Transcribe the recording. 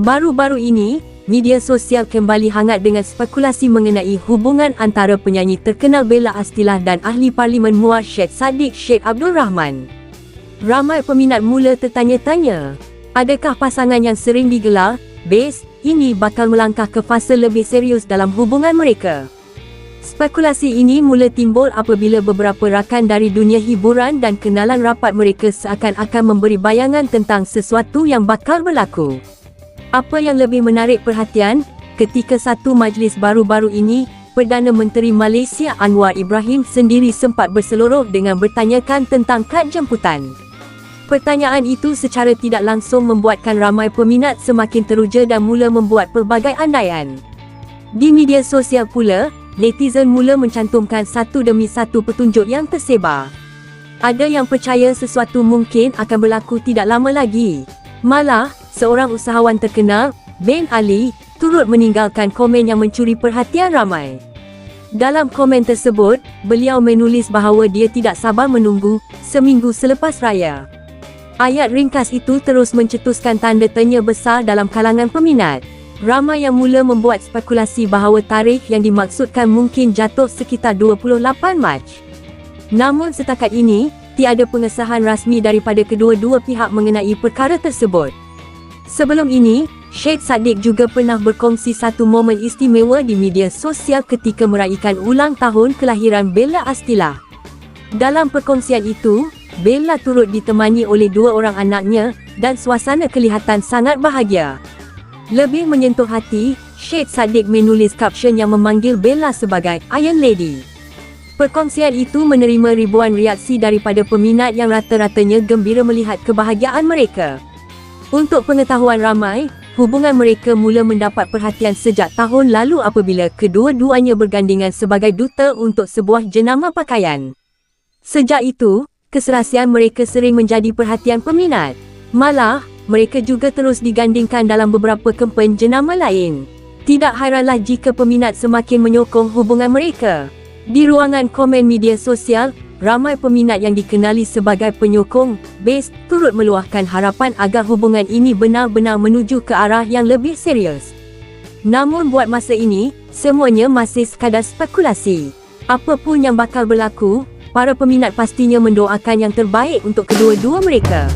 Baru-baru ini, media sosial kembali hangat dengan spekulasi mengenai hubungan antara penyanyi terkenal Bella Astilah dan Ahli Parlimen Muar Syed Saddiq Syed Abdul Rahman. Ramai peminat mula tertanya-tanya, adakah pasangan yang sering digelar bes ini bakal melangkah ke fasa lebih serius dalam hubungan mereka? Spekulasi ini mula timbul apabila beberapa rakan dari dunia hiburan dan kenalan rapat mereka seakan-akan memberi bayangan tentang sesuatu yang bakal berlaku. Apa yang lebih menarik perhatian, ketika satu majlis baru-baru ini, Perdana Menteri Malaysia Anwar Ibrahim sendiri sempat berseluruh dengan bertanyakan tentang kad jemputan. Pertanyaan itu secara tidak langsung membuatkan ramai peminat semakin teruja dan mula membuat pelbagai andaian. Di media sosial pula, netizen mula mencantumkan satu demi satu petunjuk yang tersebar. Ada yang percaya sesuatu mungkin akan berlaku tidak lama lagi. Malah, seorang usahawan terkenal, Ben Ali, turut meninggalkan komen yang mencuri perhatian ramai. Dalam komen tersebut, beliau menulis bahawa dia tidak sabar menunggu seminggu selepas raya. Ayat ringkas itu terus mencetuskan tanda tanya besar dalam kalangan peminat. Ramai yang mula membuat spekulasi bahawa tarikh yang dimaksudkan mungkin jatuh sekitar 28 Mac. Namun setakat ini, tiada pengesahan rasmi daripada kedua-dua pihak mengenai perkara tersebut. Sebelum ini, Syed Saddiq juga pernah berkongsi satu momen istimewa di media sosial ketika meraihkan ulang tahun kelahiran Bella Astilah. Dalam perkongsian itu, Bella turut ditemani oleh dua orang anaknya dan suasana kelihatan sangat bahagia. Lebih menyentuh hati, Syed Saddiq menulis kapsion yang memanggil Bella sebagai Iron Lady. Perkongsian itu menerima ribuan reaksi daripada peminat yang rata-ratanya gembira melihat kebahagiaan mereka. Untuk pengetahuan ramai, hubungan mereka mula mendapat perhatian sejak tahun lalu apabila kedua-duanya bergandingan sebagai duta untuk sebuah jenama pakaian. Sejak itu, keserasian mereka sering menjadi perhatian peminat. Malah, mereka juga terus digandingkan dalam beberapa kempen jenama lain. Tidak hairanlah jika peminat semakin menyokong hubungan mereka. Di ruangan komen media sosial, ramai peminat yang dikenali sebagai penyokong bes turut meluahkan harapan agar hubungan ini benar-benar menuju ke arah yang lebih serius. Namun buat masa ini, semuanya masih sekadar spekulasi. Apapun yang bakal berlaku, para peminat pastinya mendoakan yang terbaik untuk kedua-dua mereka.